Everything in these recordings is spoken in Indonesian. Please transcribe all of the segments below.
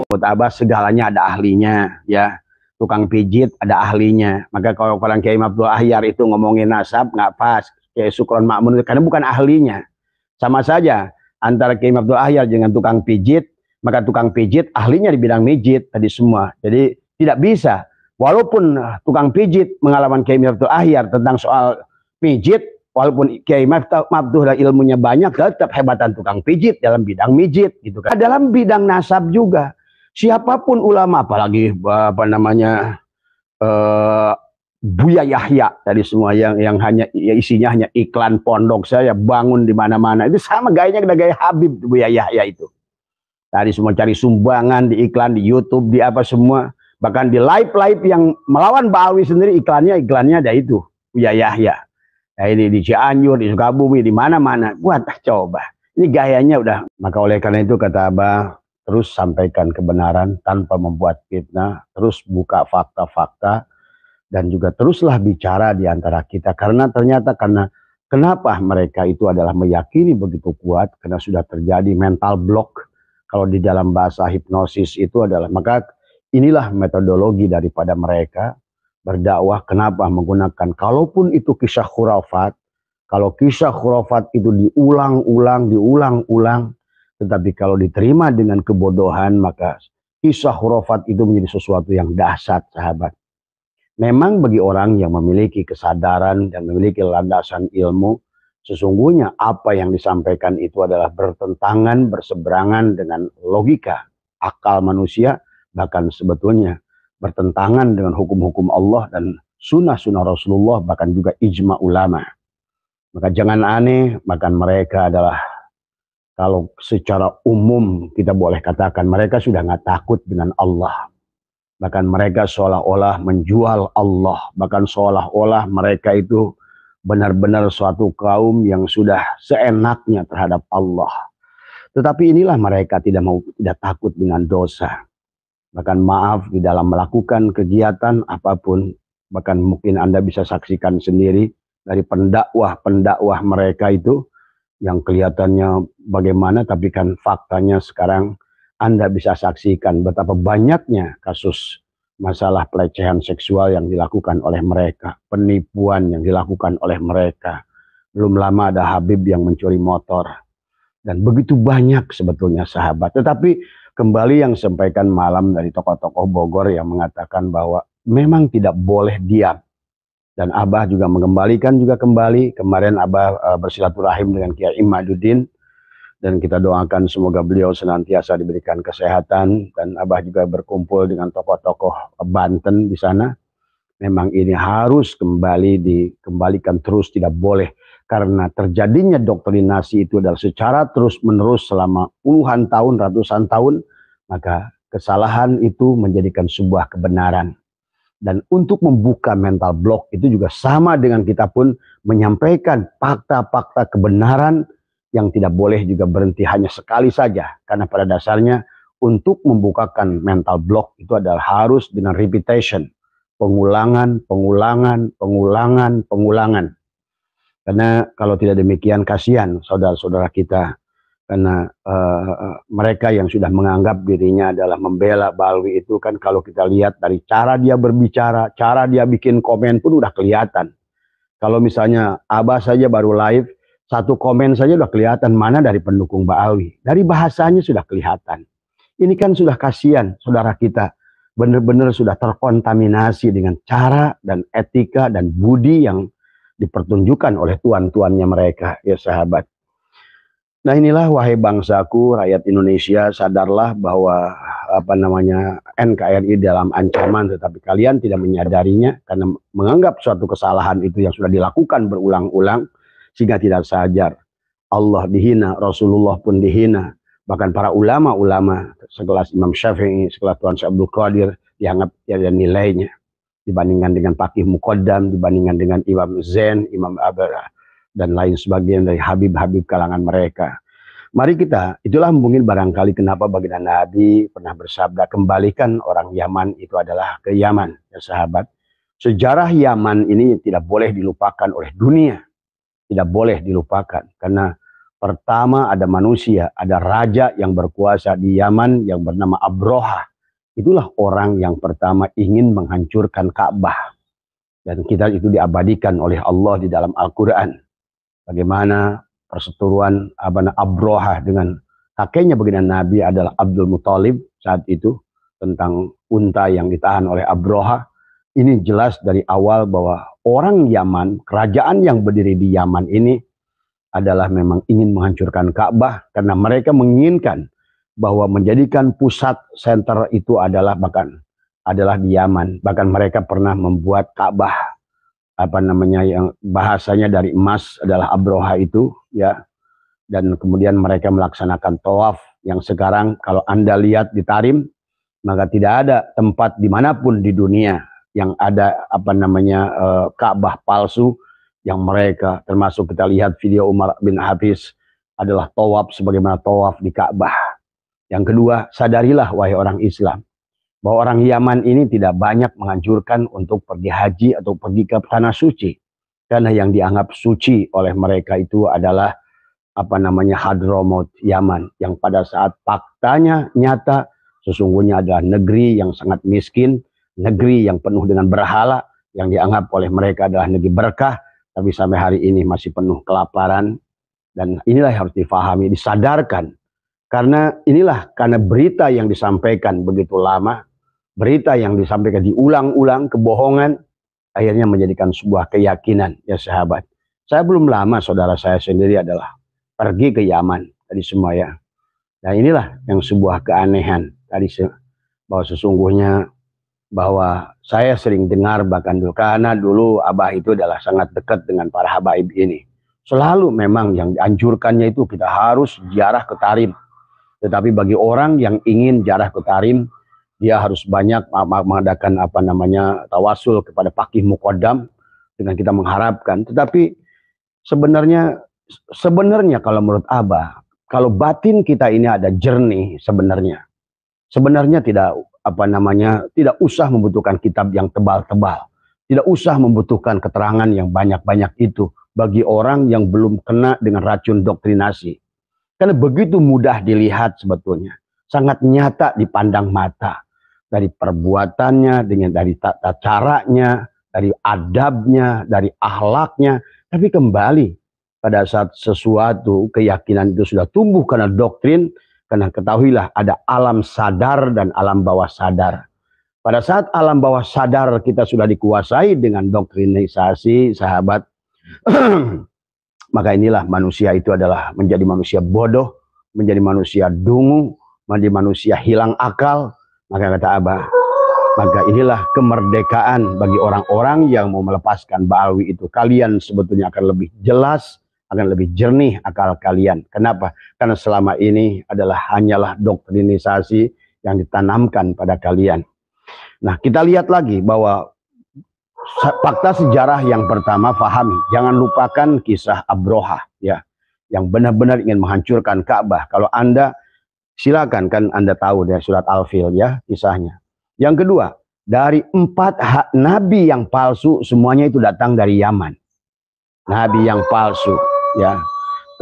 Buat Abah segalanya ada ahlinya, ya. Tukang pijit ada ahlinya. Maka kalau orang Kiai Abdul Ahyar itu ngomongin nasab nggak pas. Kiai Sukron Makmun karena bukan ahlinya. Sama saja antara Kiai Abdul Ahyar dengan tukang pijit, maka tukang pijit ahlinya di bidang mijit tadi semua. Jadi tidak bisa. Walaupun tukang pijit pengalaman Kiai Abdul Ahyar tentang soal pijit, walaupun Kiai Abdul ilmunya banyak, tetap hebatan tukang pijit dalam bidang mijit gitu kan. Dalam bidang nasab juga. Siapapun ulama, apalagi apa namanya Buya Yahya tadi semua yang hanya ya isinya hanya iklan pondok saya bangun di mana-mana, itu sama gayanya gaya Habib Buya Yahya itu. Tadi semua cari sumbangan di iklan di YouTube di apa semua, bahkan di live yang melawan Ba'alwi sendiri iklannya ada itu Buya Yahya. Nah, ini di Cianjur, di Sukabumi, di mana-mana. Buat coba. Ini gayanya udah. Maka oleh karena itu kata Abah, terus sampaikan kebenaran tanpa membuat fitnah, terus buka fakta-fakta, dan juga teruslah bicara di antara kita. Karena ternyata kenapa mereka itu adalah meyakini begitu kuat, karena sudah terjadi mental block. Kalau di dalam bahasa hipnosis itu adalah, maka inilah metodologi daripada mereka berdakwah. Kenapa menggunakan, kalaupun itu kisah khurafat, kalau kisah khurafat itu diulang-ulang, tetapi kalau diterima dengan kebodohan, maka kisah khurafat itu menjadi sesuatu yang dahsyat, sahabat. Memang bagi orang yang memiliki kesadaran dan memiliki landasan ilmu, sesungguhnya apa yang disampaikan itu adalah bertentangan, berseberangan dengan logika, akal manusia, bahkan sebetulnya bertentangan dengan hukum-hukum Allah dan sunnah-sunnah Rasulullah, bahkan juga ijma ulama. Maka jangan aneh, bahkan mereka adalah, kalau secara umum kita boleh katakan, mereka sudah nggak takut dengan Allah. Bahkan mereka seolah-olah menjual Allah. Bahkan seolah-olah mereka itu benar-benar suatu kaum yang sudah seenaknya terhadap Allah. Tetapi inilah mereka tidak takut dengan dosa. Bahkan maaf di dalam melakukan kegiatan apapun. Bahkan mungkin Anda bisa saksikan sendiri dari pendakwah mereka itu, yang kelihatannya bagaimana, tapi kan faktanya sekarang Anda bisa saksikan betapa banyaknya kasus masalah pelecehan seksual yang dilakukan oleh mereka, penipuan yang dilakukan oleh mereka. Belum lama ada Habib yang mencuri motor, dan begitu banyak sebetulnya, sahabat. Tetapi kembali yang sampaikan malam dari tokoh-tokoh Bogor yang mengatakan bahwa memang tidak boleh diam. Dan Abah juga mengembalikan kembali. Kemarin Abah bersilaturahim dengan Kiai Imaduddin. Dan kita doakan semoga beliau senantiasa diberikan kesehatan. Dan Abah juga berkumpul dengan tokoh-tokoh Banten di sana. Memang ini harus dikembalikan terus, tidak boleh. Karena terjadinya doktrinasi itu adalah secara terus-menerus selama puluhan tahun, ratusan tahun. Maka kesalahan itu menjadikan sebuah kebenaran. Dan untuk membuka mental block itu juga sama dengan kita pun menyampaikan fakta-fakta kebenaran yang tidak boleh juga berhenti hanya sekali saja. Karena pada dasarnya untuk membukakan mental block itu adalah harus dengan repetition. Pengulangan. Karena kalau tidak demikian kasihan saudara-saudara kita. Karena mereka yang sudah menganggap dirinya adalah membela Ba'alwi itu kan, kalau kita lihat dari cara dia berbicara, cara dia bikin komen pun udah kelihatan. Kalau misalnya Abah saja baru live, satu komen saja udah kelihatan mana dari pendukung Ba'alwi. Dari bahasanya sudah kelihatan. Ini kan sudah kasihan saudara kita. Benar-benar sudah terkontaminasi dengan cara dan etika dan budi yang dipertunjukkan oleh tuan-tuannya mereka, ya sahabat. Nah inilah, wahai bangsaku, rakyat Indonesia, sadarlah bahwa NKRI dalam ancaman, tetapi kalian tidak menyadarinya karena menganggap suatu kesalahan itu yang sudah dilakukan berulang-ulang sehingga tidak sadar. Allah dihina, Rasulullah pun dihina, bahkan para ulama-ulama sekelas Imam Syafi'i, sekelas Tuan Syekh Abdul Qadir dianggap tiada nilainya dibandingkan dengan Faqih Muqaddam, dibandingkan dengan Imam Zain, Imam Abara, dan lain sebagainya dari Habib-Habib kalangan mereka. Mari kita, itulah mungkin barangkali kenapa baginda Nabi pernah bersabda, kembalikan orang Yaman itu adalah ke Yaman, ya sahabat. Sejarah Yaman ini tidak boleh dilupakan oleh dunia. tidak boleh dilupakan. Karena pertama ada manusia, ada raja yang berkuasa di Yaman yang bernama Abroha. Itulah orang yang pertama ingin menghancurkan Ka'bah. Dan kita itu diabadikan oleh Allah di dalam Al-Quran. Bagaimana perseteruan Abroha dengan kakeknya baginda Nabi adalah Abdul Muthalib saat itu, tentang unta yang ditahan oleh Abroha. Ini jelas dari awal bahwa orang Yaman, kerajaan yang berdiri di Yaman ini adalah memang ingin menghancurkan Ka'bah, karena mereka menginginkan bahwa menjadikan pusat center itu adalah di Yaman. Bahkan mereka pernah membuat Ka'bah yang bahasanya dari emas adalah Abroha itu, ya. Dan kemudian mereka melaksanakan tawaf yang sekarang kalau Anda lihat di Tarim, maka tidak ada tempat dimanapun di dunia yang ada Ka'bah palsu yang mereka, termasuk kita lihat video Umar bin Hafiz adalah tawaf sebagaimana tawaf di Ka'bah. Yang kedua, sadarilah wahai orang Islam, bahwa orang Yaman ini tidak banyak menghancurkan untuk pergi haji atau pergi ke tanah suci. Karena yang dianggap suci oleh mereka itu adalah Hadramaut Yaman, yang pada saat faktanya nyata sesungguhnya adalah negeri yang sangat miskin, negeri yang penuh dengan berhala, yang dianggap oleh mereka adalah negeri berkah, tapi sampai hari ini masih penuh kelaparan. Dan inilah yang harus difahami, disadarkan. Karena berita yang disampaikan begitu lama, berita yang disampaikan diulang-ulang, kebohongan, akhirnya menjadikan sebuah keyakinan, ya sahabat. Saya belum lama, saudara saya sendiri adalah pergi ke Yaman tadi semua, ya. Nah inilah yang sebuah keanehan tadi, bahwa sesungguhnya bahwa saya sering dengar bahkan dulu, karena dulu Abah itu adalah sangat dekat dengan para habaib ini. Selalu memang yang dianjurkannya itu kita harus ziarah ke Tarim. Tetapi bagi orang yang ingin ziarah ke Tarim, dia harus banyak mengadakan tawasul kepada Faqih Muqaddam dengan kita mengharapkan. Tetapi sebenarnya kalau menurut Abah, kalau batin kita ini ada jernih, sebenarnya tidak usah membutuhkan kitab yang tebal-tebal, tidak usah membutuhkan keterangan yang banyak-banyak itu bagi orang yang belum kena dengan racun doktrinasi. Karena begitu mudah dilihat sebetulnya, sangat nyata dipandang mata, dari perbuatannya, dari tata caranya, dari adabnya, dari akhlaknya. Tapi kembali pada saat sesuatu keyakinan itu sudah tumbuh karena doktrin, karena ketahuilah ada alam sadar dan alam bawah sadar. Pada saat alam bawah sadar kita sudah dikuasai dengan doktrinisasi, sahabat, maka inilah manusia itu adalah menjadi manusia bodoh, menjadi manusia dungu, menjadi manusia hilang akal. Maka kata Abah, maka inilah kemerdekaan bagi orang-orang yang mau melepaskan Ba'alwi itu. Kalian sebetulnya akan lebih jelas, akan lebih jernih akal kalian. Kenapa? Karena selama ini hanyalah doktrinisasi yang ditanamkan pada kalian. Nah, kita lihat lagi bahwa fakta sejarah yang pertama, fahami, jangan lupakan kisah Abroha, ya, yang benar-benar ingin menghancurkan Ka'bah. Kalau Anda silakan, kan Anda tahu dari surat Al-Fil, ya, kisahnya. Yang kedua, dari 4 nabi yang palsu, semuanya itu datang dari Yaman. Nabi yang palsu, ya.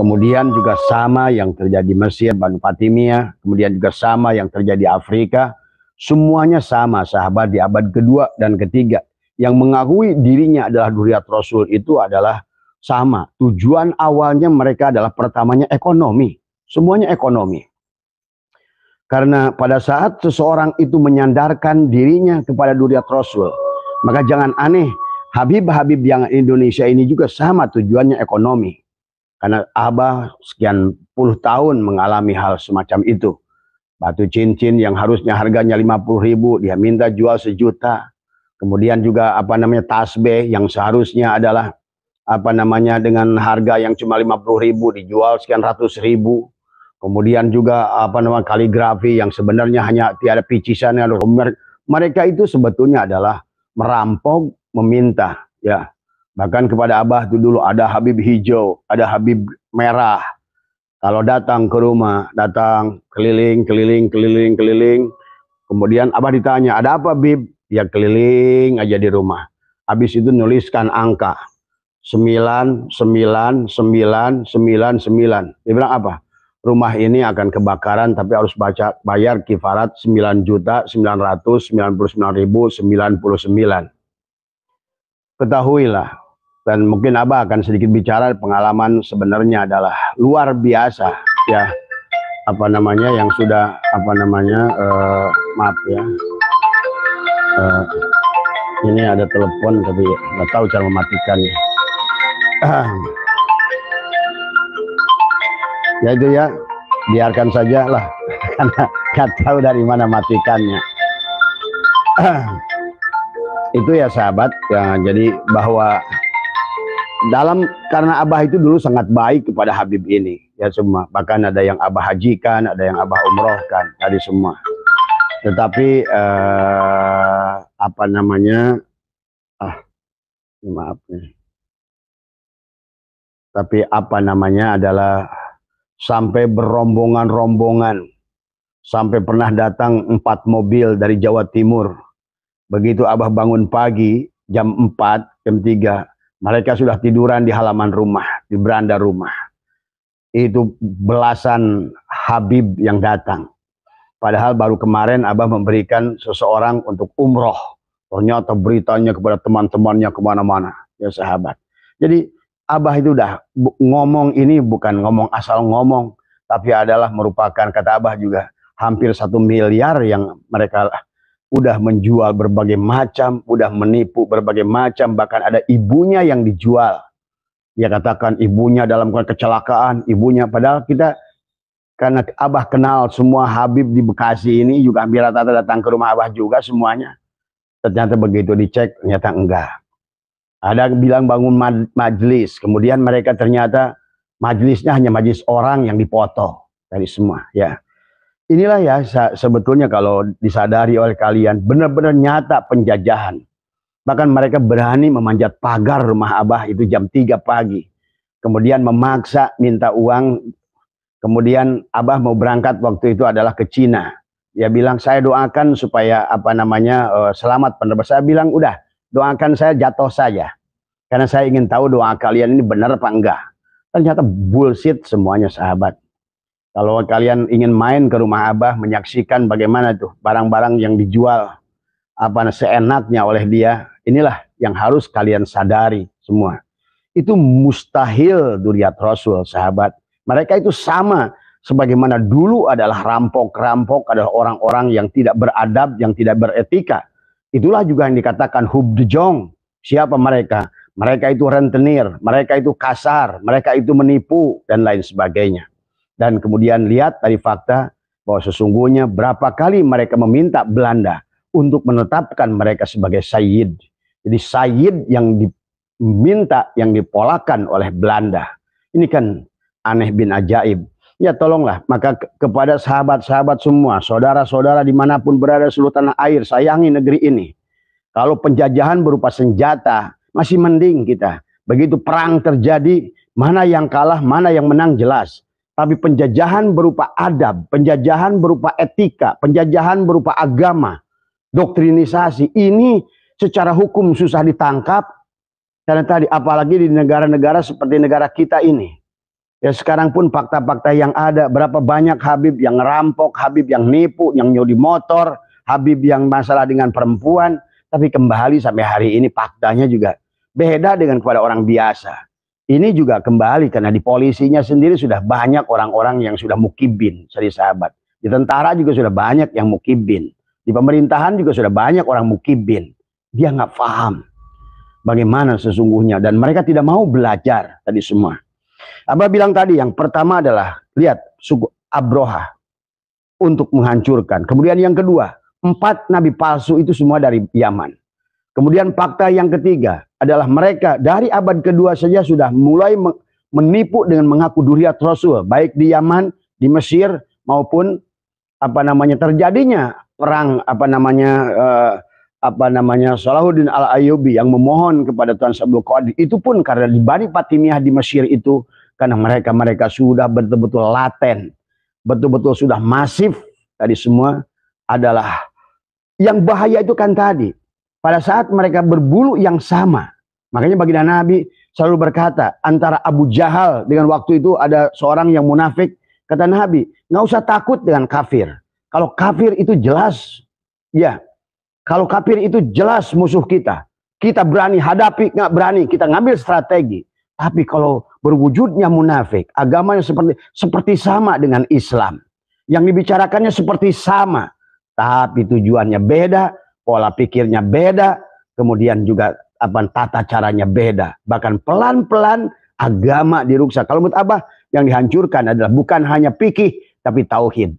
Kemudian juga sama yang terjadi di Mesir, Banu Fatimiyah, kemudian juga sama yang terjadi di Afrika. Semuanya sama, sahabat, di abad kedua dan ketiga. Yang mengakui dirinya adalah Dzurriyyat Rasul itu adalah sama. Tujuan awalnya mereka adalah pertamanya ekonomi. Semuanya ekonomi. Karena pada saat seseorang itu menyandarkan dirinya kepada Dzurriyyat Rasul, maka jangan aneh, Habib-habib yang Indonesia ini juga sama tujuannya ekonomi. Karena Abah sekian puluh tahun mengalami hal semacam itu. Batu cincin yang harusnya harganya 50.000, dia minta jual 1 juta. Kemudian juga tasbih yang seharusnya adalah dengan harga yang cuma 50.000 dijual sekian ratus ribu. Kemudian juga kaligrafi yang sebenarnya hanya tiada picisannya. Mereka itu sebetulnya adalah merampok, meminta, ya. Bahkan kepada Abah itu dulu ada Habib hijau, ada Habib merah. Kalau datang ke rumah, datang keliling. Kemudian Abah ditanya, ada apa Bib? Ya keliling aja di rumah. Habis itu nuliskan angka 99999. Dia bilang apa? Rumah ini akan kebakaran tapi harus bayar kifarat 9.999.099. Ketahuilah, dan mungkin Abah akan sedikit bicara pengalaman sebenarnya adalah luar biasa ya, apa namanya yang sudah maaf ya, ini ada telepon tapi nggak tahu cara mematikannya. Ya itu ya, biarkan saja lah karena nggak tahu dari mana matikannya. Itu ya sahabat ya, jadi bahwa karena Abah itu dulu sangat baik kepada Habib ini ya semua, bahkan ada yang Abah hajikan, ada yang Abah umrohkan, tadi semua. Tetapi apa namanya, maaf nih, tapi apa namanya adalah sampai berombongan-rombongan, sampai pernah datang 4 mobil dari Jawa Timur. Begitu Abah bangun pagi jam 4, jam 3, mereka sudah tiduran di halaman rumah, di beranda rumah. Itu belasan Habib yang datang. Padahal baru kemarin Abah memberikan seseorang untuk umroh. Ternyata beritanya kepada teman-temannya kemana-mana. Ya sahabat. Jadi Abah itu udah ngomong ini bukan ngomong asal ngomong. Tapi adalah merupakan, kata Abah juga, hampir 1 miliar yang mereka udah menjual berbagai macam, udah menipu berbagai macam. Bahkan ada ibunya yang dijual. Dia katakan ibunya dalam kecelakaan, ibunya. Padahal kita, karena Abah kenal semua Habib di Bekasi ini juga hampir rata-rata datang ke rumah Abah juga semuanya. Ternyata begitu dicek, ternyata enggak. Ada yang bilang bangun majelis, kemudian mereka ternyata majelisnya hanya majelis orang yang dipoto dari semua. Ya, inilah ya sebetulnya kalau disadari oleh kalian, benar-benar nyata penjajahan. Bahkan mereka berani memanjat pagar rumah Abah itu jam 3 pagi. Kemudian memaksa minta uang. Kemudian Abah mau berangkat waktu itu adalah ke Cina. Dia bilang saya doakan supaya selamat penerbangan. Saya bilang udah doakan saya jatuh saja. Karena saya ingin tahu doa kalian ini benar apa enggak. Ternyata bullshit semuanya sahabat. Kalau kalian ingin main ke rumah Abah menyaksikan bagaimana tuh barang-barang yang dijual seenaknya oleh dia, inilah yang harus kalian sadari semua. Itu mustahil dzurriyyat Rasul sahabat. Mereka itu sama sebagaimana dulu adalah rampok-rampok, adalah orang-orang yang tidak beradab, yang tidak beretika. Itulah juga yang dikatakan hubdejong. Siapa mereka? Mereka itu rentenir, mereka itu kasar, mereka itu menipu, dan lain sebagainya. Dan kemudian lihat dari fakta bahwa sesungguhnya berapa kali mereka meminta Belanda untuk menetapkan mereka sebagai sayyid. Jadi sayyid yang diminta, yang dipolakan oleh Belanda. Ini kan aneh bin ajaib. Ya tolonglah, maka kepada sahabat-sahabat semua, saudara-saudara dimanapun berada seluruh tanah air, sayangi negeri ini. Kalau penjajahan berupa senjata, masih mending kita. Begitu perang terjadi, mana yang kalah, mana yang menang jelas. Tapi penjajahan berupa adab, penjajahan berupa etika, penjajahan berupa agama, doktrinisasi, ini secara hukum susah ditangkap. Karena tadi, apalagi di negara-negara seperti negara kita ini. Ya sekarang pun fakta-fakta yang ada, berapa banyak Habib yang ngerampok, Habib yang nipu, yang nyuri motor, Habib yang masalah dengan perempuan. Tapi kembali sampai hari ini faktanya juga beda dengan kepada orang biasa. Ini juga kembali karena di polisinya sendiri sudah banyak orang-orang yang sudah mukibin, jadi sahabat. Di tentara juga sudah banyak yang mukibin. Di pemerintahan juga sudah banyak orang mukibin. Dia nggak paham bagaimana sesungguhnya. Dan mereka tidak mau belajar tadi semua. Abah bilang tadi yang pertama adalah lihat suku Abroha untuk menghancurkan. Kemudian yang kedua, 4 nabi palsu itu semua dari Yaman. Kemudian fakta yang ketiga adalah mereka dari abad kedua saja sudah mulai menipu dengan mengaku dzurriyyat Rasul, baik di Yaman, di Mesir maupun terjadinya perang Salahuddin Al-Ayyubi yang memohon kepada Tuan Abdul Qadir. Itu pun karena di Bani Fatimiyah di Mesir itu, karena mereka sudah betul-betul laten, betul-betul sudah masif. Tadi semua adalah yang bahaya itu kan tadi pada saat mereka berbulu yang sama. Makanya baginda Nabi selalu berkata, antara Abu Jahal dengan waktu itu ada seorang yang munafik, kata Nabi, nggak usah takut dengan kafir. Kalau kafir itu jelas, ya, kalau kafir itu jelas musuh kita. Kita berani hadapi, nggak berani, kita ngambil strategi. Tapi kalau berwujudnya munafik, agamanya seperti sama dengan Islam. Yang dibicarakannya seperti sama, tapi tujuannya beda, pola pikirnya beda, kemudian juga tata caranya beda. Bahkan pelan-pelan agama dirusak. Kalau menurut Abah, yang dihancurkan adalah bukan hanya fikih, tapi tauhid.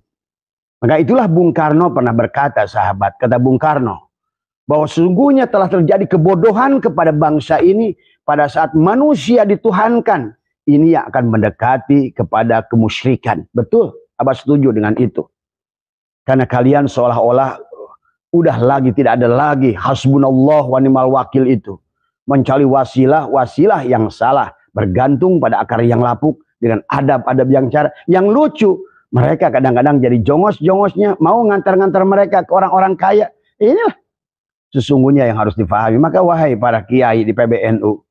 Maka itulah Bung Karno pernah berkata, sahabat, kata Bung Karno, bahwa sesungguhnya telah terjadi kebodohan kepada bangsa ini pada saat manusia dituhankan. Ini yang akan mendekati kepada kemusyrikan. Betul, Abah setuju dengan itu. Karena kalian seolah-olah udah lagi tidak ada lagi hasbunallah wa ni'mal wakil itu. Mencari wasilah yang salah. Bergantung pada akar yang lapuk dengan adab-adab yang cara. Yang lucu, mereka kadang-kadang jadi jongos-jongosnya, mau ngantar-ngantar mereka ke orang-orang kaya. Inilah sesungguhnya yang harus difahami. Maka wahai para kiai di PBNU,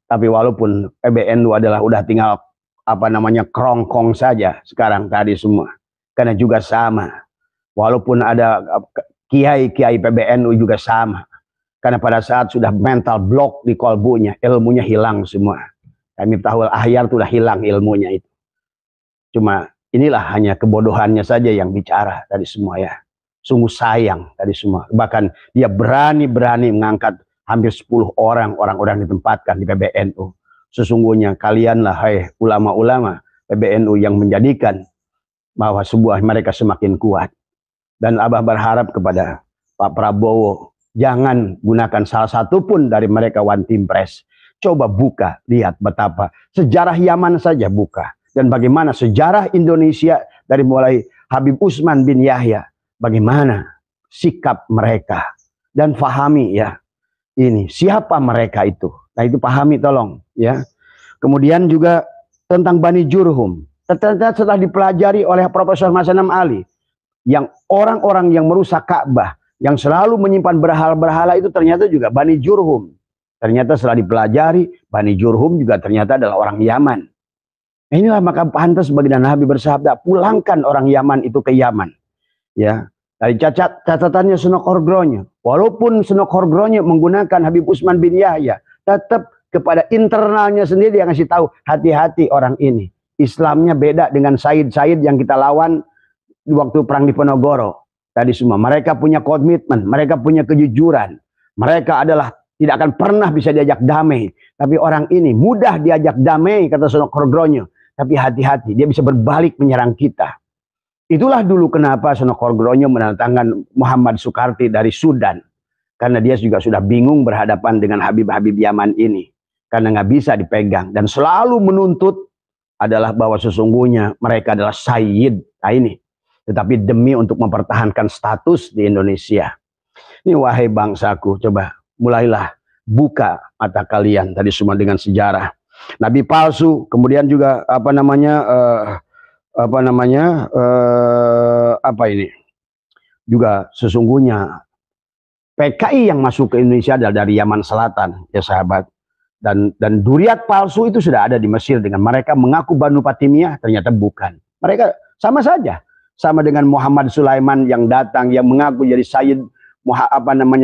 tapi walaupun PBNU adalah udah tinggal kerongkong saja sekarang tadi semua. Karena juga sama. Walaupun ada kiai-kiai PBNU juga sama. Karena pada saat sudah mental block di kolbunya, ilmunya hilang semua. Kami tahu Ahyar itu udah hilang ilmunya itu. Cuma inilah hanya kebodohannya saja yang bicara tadi semua ya. Sungguh sayang tadi semua. Bahkan dia berani-berani mengangkat hampir 10 orang ditempatkan di PBNU. Sesungguhnya kalianlah hai ulama-ulama PBNU yang menjadikan bahwa mereka semakin kuat. Dan Abah berharap kepada Pak Prabowo, jangan gunakan salah satu pun dari mereka one team press. Coba buka, lihat betapa sejarah Yaman saja buka. Dan bagaimana sejarah Indonesia dari mulai Habib Utsman bin Yahya. Bagaimana sikap mereka. Dan fahami ya, ini siapa mereka itu. Nah itu pahami tolong ya. Kemudian juga tentang Bani Jurhum. Ternyata setelah dipelajari oleh Profesor Masanam Ali. Yang orang-orang yang merusak Ka'bah, yang selalu menyimpan berhala-berhala itu ternyata juga Bani Jurhum. Ternyata setelah dipelajari, Bani Jurhum juga ternyata adalah orang Yaman. Nah, inilah maka pantas baginda Nabi bersabda, pulangkan orang Yaman itu ke Yaman. Ya, dari catatannya Sunok Horgronya, walaupun Sunok Horgronya menggunakan Habib Utsman bin Yahya, tetap kepada internalnya sendiri yang ngasih tahu, hati-hati orang ini. Islamnya beda dengan Said-Said yang kita lawan waktu perang di Ponorogo. Tadi semua mereka punya komitmen, mereka punya kejujuran. Mereka adalah tidak akan pernah bisa diajak damai. Tapi orang ini mudah diajak damai, kata Sunok Horgronya. Tapi hati-hati, dia bisa berbalik menyerang kita. Itulah dulu kenapa Sunok Horgronya mendatangkan Muhammad Soekarti dari Sudan. Karena dia juga sudah bingung berhadapan dengan Habib-Habib Yaman ini. Karena nggak bisa dipegang. Dan selalu menuntut adalah bahwa sesungguhnya mereka adalah Sayyid. Nah ini. Tetapi demi untuk mempertahankan status di Indonesia. Ini wahai bangsaku, coba mulailah buka mata kalian tadi semua dengan sejarah. Nabi palsu, kemudian juga juga sesungguhnya PKI yang masuk ke Indonesia adalah dari Yaman Selatan, ya sahabat. Dan Duriat palsu itu sudah ada di Mesir dengan mereka mengaku Banu Fatimiyah, ternyata bukan. Mereka sama saja. Sama dengan Muhammad Sulaiman yang datang yang mengaku jadi Sayyid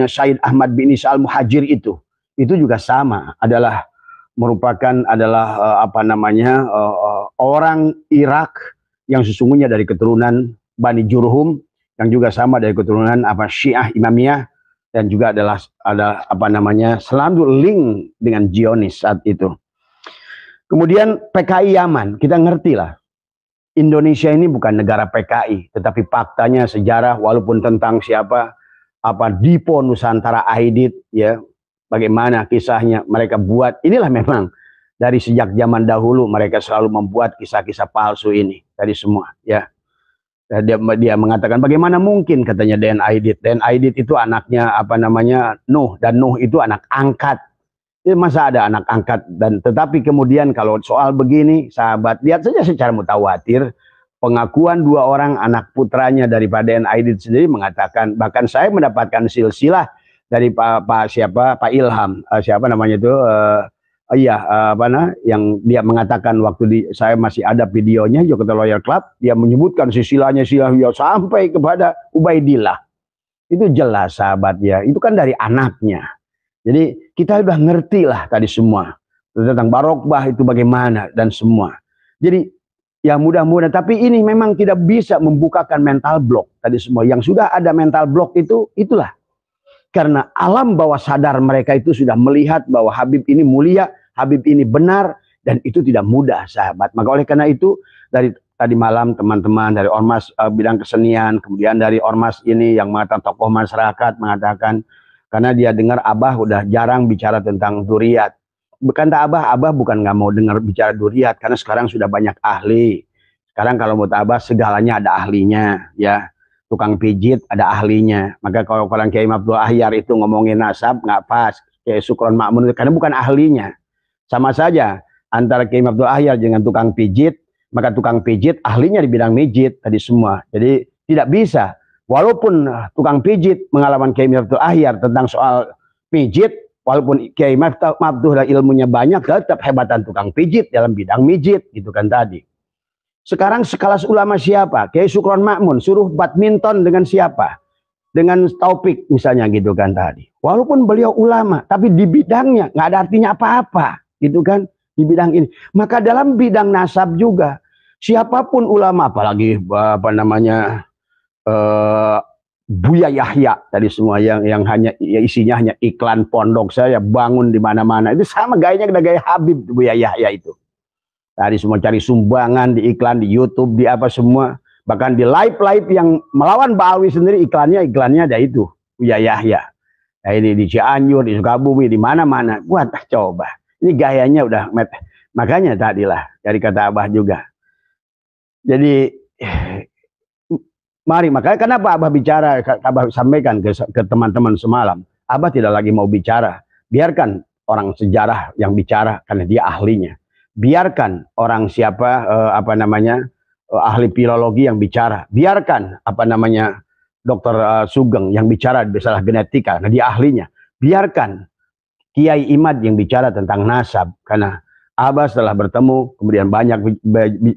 Sayyid Ahmad bin Isa al-Muhajir itu juga sama, adalah merupakan orang Irak yang sesungguhnya dari keturunan Bani Jurhum, yang juga sama dari keturunan Syiah Imamiyah, dan juga ada selalu link dengan Zionis saat itu. Kemudian PKI Yaman, kita ngerti lah. Indonesia ini bukan negara PKI, tetapi faktanya sejarah walaupun tentang Dipo Nusantara Aidit ya, bagaimana kisahnya mereka buat, inilah memang dari sejak zaman dahulu mereka selalu membuat kisah-kisah palsu ini tadi semua ya. Dia mengatakan bagaimana mungkin katanya Den Aidit. Den Aidit itu anaknya Nuh, dan Nuh itu anak angkat. Masa ada anak angkat? Dan tetapi kemudian kalau soal begini, sahabat, lihat saja secara mutawatir pengakuan 2 orang anak putranya daripada Den Aidit sendiri mengatakan, bahkan saya mendapatkan silsilah dari Pak Ilham, Iya, yang dia mengatakan waktu saya masih ada videonya Jakarta Loyal Club, dia menyebutkan silsilahnya sampai kepada Ubaidillah. Itu jelas sahabat ya, itu kan dari anaknya. Jadi kita udah ngerti lah tadi semua tentang Barokbah itu bagaimana dan semua. Jadi ya mudah-mudahan, tapi ini memang tidak bisa membukakan mental block tadi semua. Yang sudah ada mental block itulah. Karena alam bawah sadar mereka itu sudah melihat bahwa Habib ini mulia, Habib ini benar, dan itu tidak mudah sahabat. Maka oleh karena itu dari tadi malam teman-teman dari Ormas bidang kesenian, kemudian dari Ormas ini yang mengatakan tokoh masyarakat mengatakan, karena dia dengar Abah udah jarang bicara tentang dzurriyyat. Berkata Abah bukan nggak mau dengar bicara dzurriyyat, karena sekarang sudah banyak ahli. Sekarang kalau menurut Abah segalanya ada ahlinya, ya. Tukang pijit ada ahlinya. Maka kalau Kiai Abdul Ahyar itu ngomongin nasab nggak pas. Kiai Sukron Makmun karena bukan ahlinya. Sama saja antara Kiai Abdul Ahyar dengan tukang pijit, maka tukang pijit ahlinya di bidang mijit tadi semua. Jadi tidak bisa. Walaupun tukang pijit pengalaman Kiai Abdul Ahyar tentang soal pijit, walaupun Kiai Abdul ilmunya banyak, tetap hebatan tukang pijit dalam bidang mijit gitu kan tadi. Sekarang sekelas ulama siapa? Kiai Sukron Makmun suruh badminton dengan siapa? Dengan Taufik misalnya gitu kan tadi. Walaupun beliau ulama, tapi di bidangnya nggak ada artinya apa-apa, gitu kan? Di bidang ini. Maka dalam bidang nasab juga, siapapun ulama, apalagi Buya Yahya tadi semua yang hanya ya isinya hanya iklan pondok saya bangun di mana-mana. Itu sama gayanya gaya Habib Buya Yahya itu. Tadi semua cari sumbangan di iklan di YouTube di apa semua, bahkan di live yang melawan Ba'alwi sendiri iklannya ada itu Buya Yahya. Nah, ini di Cianjur, di Sukabumi, di mana-mana. Buat coba. Ini gayanya udah makanya tadilah dari kata Abah juga. Jadi mari, makanya kenapa Abah bicara, Abah sampaikan ke teman-teman semalam, Abah tidak lagi mau bicara. Biarkan orang sejarah yang bicara karena dia ahlinya. Biarkan orang siapa ahli filologi yang bicara. Biarkan Dr. Sugeng yang bicara masalah genetika, nah dia ahlinya. Biarkan Kiai Imad yang bicara tentang nasab, karena Abah setelah bertemu kemudian banyak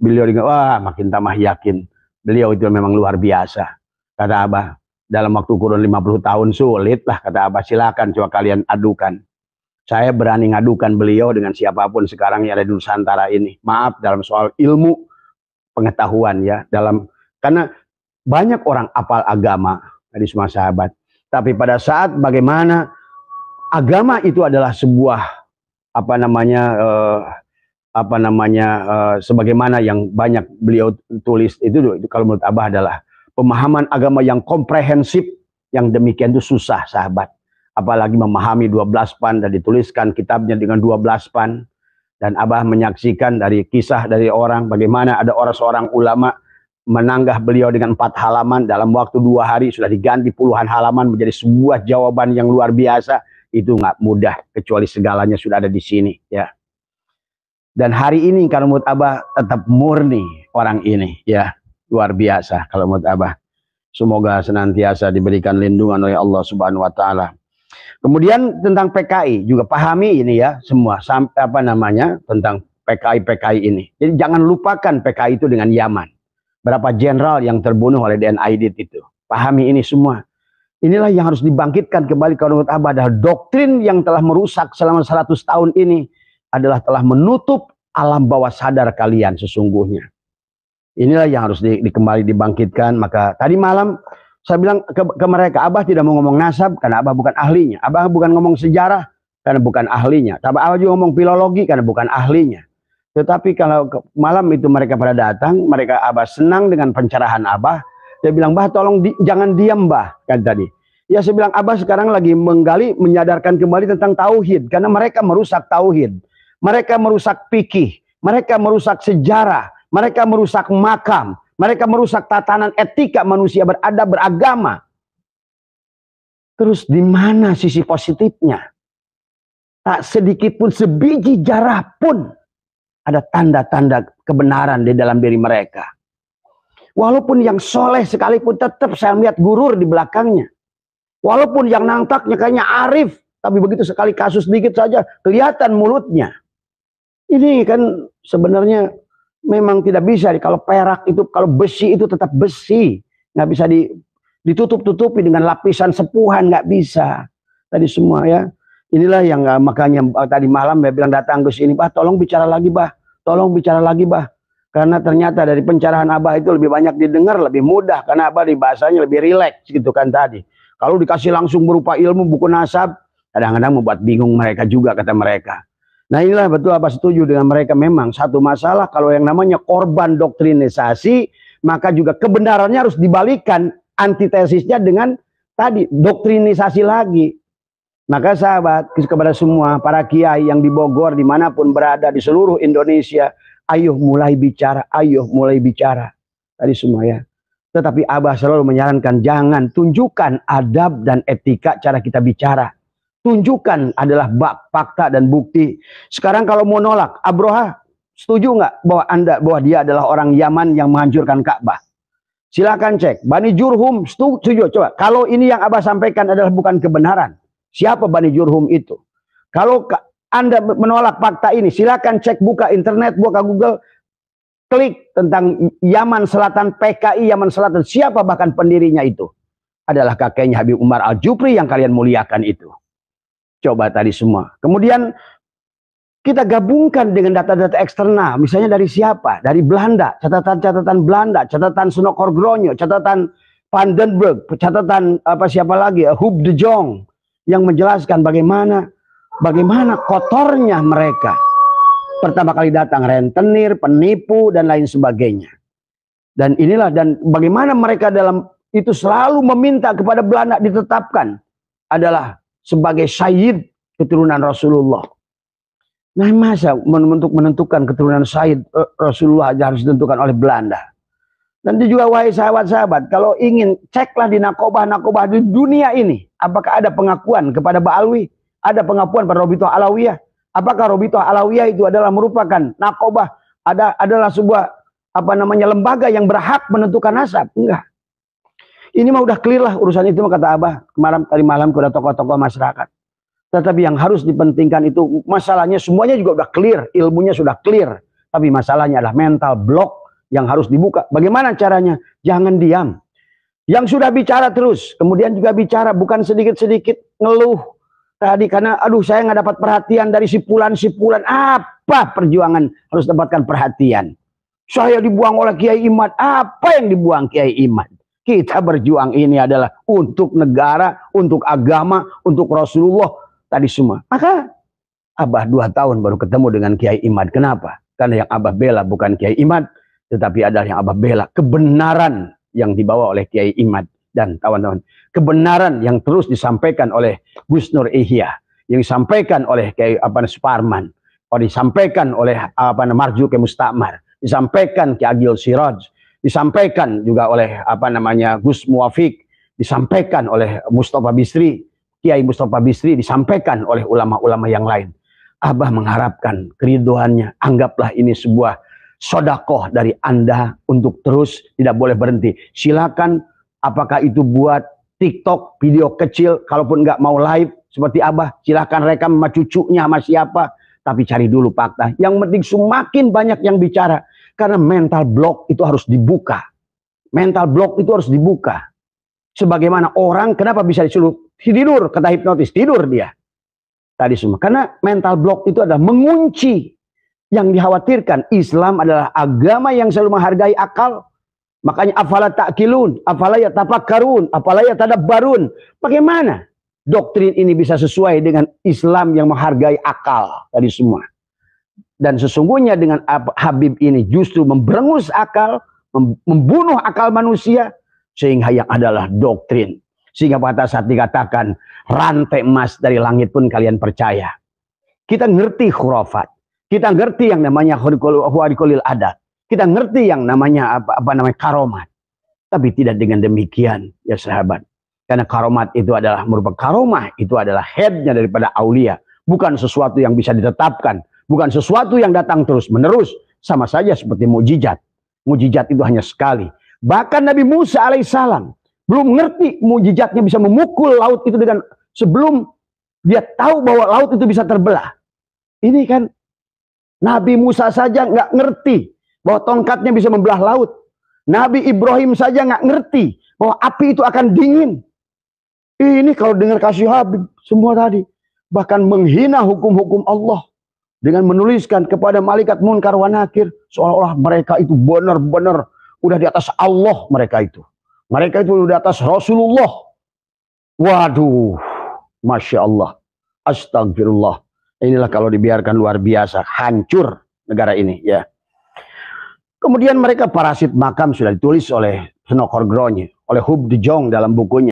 beliau wah makin tambah yakin beliau itu memang luar biasa. Kata Abah, dalam waktu kurun 50 tahun sulit lah, kata Abah, silakan coba kalian adukan. Saya berani ngadukan beliau dengan siapapun sekarang yang ada di Nusantara ini. Maaf dalam soal ilmu pengetahuan ya, karena banyak orang apal agama dari semua sahabat. Tapi pada saat bagaimana agama itu adalah sebuah sebagaimana yang banyak beliau tulis itu kalau menurut Abah adalah pemahaman agama yang komprehensif, yang demikian itu susah sahabat. Apalagi memahami 12 pan dan dituliskan kitabnya dengan 12 pan. Dan Abah menyaksikan dari kisah dari orang bagaimana ada seorang ulama menanggah beliau dengan 4 halaman dalam waktu 2 hari sudah diganti puluhan halaman menjadi sebuah jawaban yang luar biasa. Itu nggak mudah kecuali segalanya sudah ada di sini ya. Dan hari ini kalau menurut Abah tetap murni orang ini ya, luar biasa kalau menurut Abah. Semoga senantiasa diberikan lindungan oleh Allah Subhanahu wa taala. Kemudian tentang PKI juga pahami ini ya semua tentang PKI ini. Jadi jangan lupakan PKI itu dengan Yaman. Berapa jenderal yang terbunuh oleh DN Aidit itu. Pahami ini semua. Inilah yang harus dibangkitkan kembali kalau menurut Abah, adalah doktrin yang telah merusak selama 100 tahun ini adalah telah menutup alam bawah sadar kalian sesungguhnya. Inilah yang harus kembali dibangkitkan. Maka tadi malam saya bilang ke mereka, Abah tidak mau ngomong nasab karena Abah bukan ahlinya. Abah bukan ngomong sejarah karena bukan ahlinya. Tapi Abah juga ngomong filologi karena bukan ahlinya. Tetapi kalau malam itu mereka pada datang, Abah senang dengan pencerahan Abah. Dia bilang, Bah tolong jangan diam Bah, kan tadi. Ya saya bilang, Abah sekarang lagi menggali, menyadarkan kembali tentang tauhid. Karena mereka merusak tauhid. Mereka merusak fikih. Mereka merusak sejarah. Mereka merusak makam. Mereka merusak tatanan etika manusia beradab beragama. Terus di mana sisi positifnya? Tak sedikit pun, sebiji jarah pun ada tanda-tanda kebenaran di dalam diri mereka. Walaupun yang soleh sekalipun tetap saya melihat gurur di belakangnya. Walaupun yang nangtaknya kayaknya arif, Tapi begitu sekali kasus sedikit saja kelihatan mulutnya. Ini kan sebenarnya memang tidak bisa. Kalau perak itu, kalau besi itu tetap besi. Nggak bisa ditutup-tutupi dengan lapisan sepuhan, nggak bisa. Tadi semua ya. Inilah yang makanya tadi malam saya bilang datang ke sini, Bah, tolong bicara lagi, Bah. Tolong bicara lagi, Bah. Karena ternyata dari pencerahan Abah itu lebih banyak didengar, lebih mudah. Karena Abah di bahasanya lebih rileks gitu kan tadi. Kalau dikasih langsung berupa ilmu, buku nasab, kadang-kadang membuat bingung mereka juga, kata mereka. Nah inilah betul Abah setuju dengan mereka. Memang satu masalah, kalau yang namanya korban doktrinisasi, maka juga kebenarannya harus dibalikan. Antitesisnya dengan tadi, doktrinisasi lagi. Maka sahabat, kepada semua para kiai yang di Bogor, dimanapun berada di seluruh Indonesia, ayo mulai bicara, ayo mulai bicara. Tadi semua ya. Tetapi Abah selalu menyarankan, jangan tunjukkan adab dan etika cara kita bicara. Tunjukkan adalah fakta dan bukti. Sekarang kalau mau nolak, Abroha setuju nggak bahwa dia adalah orang Yaman yang menghancurkan Ka'bah? Silakan cek. Bani Jurhum setuju. Coba, kalau ini yang Abah sampaikan adalah bukan kebenaran, siapa Bani Jurhum itu? Kalau Anda menolak fakta ini, silakan cek, buka internet, buka Google, klik tentang Yaman Selatan, PKI Yaman Selatan. Siapa bahkan pendirinya itu? Adalah kakeknya Habib Umar Al-Jupri yang kalian muliakan itu. Coba tadi semua. Kemudian kita gabungkan dengan data-data eksternal. Misalnya dari siapa? Dari Belanda. Catatan-catatan Belanda. Catatan Sunokor-Gronyo. Catatan Vandenberg. Catatan siapa lagi? Huub de Jong. Yang menjelaskan bagaimana kotornya mereka. Pertama kali datang rentenir, penipu, dan lain sebagainya. Dan inilah, dan bagaimana mereka dalam itu selalu meminta kepada Belanda ditetapkan adalah sebagai sayyid keturunan Rasulullah. Nah masa menentukan keturunan sayyid Rasulullah harus ditentukan oleh Belanda. Dan juga wahai sahabat-sahabat, kalau ingin ceklah di nakobah-nakobah di dunia ini. Apakah ada pengakuan kepada Ba'alwi? Ada pengakuan pada Robitoh Alawiyah? Apakah Robitoh Alawiyah itu adalah merupakan nakobah? Adalah sebuah lembaga yang berhak menentukan nasab? Enggak. Ini mah udah clear lah urusan itu, kata Abah tadi malam kepada tokoh-tokoh masyarakat. Tetapi yang harus dipentingkan itu masalahnya semuanya juga udah clear, ilmunya sudah clear. Tapi masalahnya adalah mental block yang harus dibuka. Bagaimana caranya? Jangan diam. Yang sudah bicara terus, kemudian juga bicara, bukan sedikit-sedikit ngeluh. Tadi karena aduh saya nggak dapat perhatian dari sipulan-sipulan. Apa perjuangan harus dapatkan perhatian? Saya dibuang oleh Kiai Imad. Apa yang dibuang Kiai Imad? Kita berjuang ini adalah untuk negara, untuk agama, untuk Rasulullah tadi semua. Maka Abah 2 tahun baru ketemu dengan Kiai Imad. Kenapa? Karena yang Abah bela bukan Kiai Imad, tetapi adalah yang Abah bela kebenaran yang dibawa oleh Kiai Imad dan kawan-kawan. Kebenaran yang terus disampaikan oleh Gus Nur Ihya, yang disampaikan oleh Kiai Suparman, disampaikan oleh Marzuki Mustamar, disampaikan Kiai Agil Siraj, disampaikan juga oleh Gus Muwafiq, disampaikan oleh Mustafa Bisri, Kiai Mustafa Bisri, disampaikan oleh ulama-ulama yang lain. Abah mengharapkan keriduannya. Anggaplah ini sebuah sodakoh dari Anda untuk terus tidak boleh berhenti. Silakan, apakah itu buat TikTok, video kecil, kalaupun nggak mau live seperti Abah, silakan rekam sama cucunya, sama siapa. Tapi cari dulu fakta. Yang penting semakin banyak yang bicara. Karena mental block itu harus dibuka. Mental block itu harus dibuka. Sebagaimana orang kenapa bisa disuruh tidur, kata hipnotis, tidur dia. Tadi semua. Karena mental block itu adalah mengunci. Yang dikhawatirkan Islam adalah agama yang selalu menghargai akal. Makanya afala ta'qilun, afala yatafakkarun, afala yatadabbarun. Bagaimana doktrin ini bisa sesuai dengan Islam yang menghargai akal tadi semua? Dan sesungguhnya dengan Habib ini justru memberengus akal, membunuh akal manusia, sehingga yang adalah doktrin. Sehingga pada saat dikatakan rantai emas dari langit pun kalian percaya. Kita ngerti khurafat. Kita ngerti yang namanya huarikulil adat. Kita ngerti yang namanya karomat. Tapi tidak dengan demikian ya sahabat. Karena karomat itu adalah merupakan karomah. Itu adalah headnya daripada aulia. Bukan sesuatu yang bisa ditetapkan. Bukan sesuatu yang datang terus menerus. Sama saja seperti mujizat. Mujizat itu hanya sekali. Bahkan Nabi Musa alaihissalam belum ngerti mujizatnya bisa memukul laut itu dengan sebelum Dia tahu bahwa laut itu bisa terbelah. Ini kan Nabi Musa saja nggak ngerti bahwa tongkatnya bisa membelah laut. Nabi Ibrahim saja nggak ngerti bahwa api itu akan dingin. Ini kalau dengar kasih Habib semua tadi, bahkan menghina hukum-hukum Allah dengan menuliskan kepada malaikat munkar wa nakir, seolah-olah mereka itu benar-benar udah di atas Allah. Mereka itu udah di atas Rasulullah. Waduh, Masya Allah, astagfirullah. Inilah kalau dibiarkan luar biasa, hancur negara ini ya. Kemudian mereka parasit makam sudah ditulis oleh Senokor Gronje, oleh Hub de Jong dalam bukunya.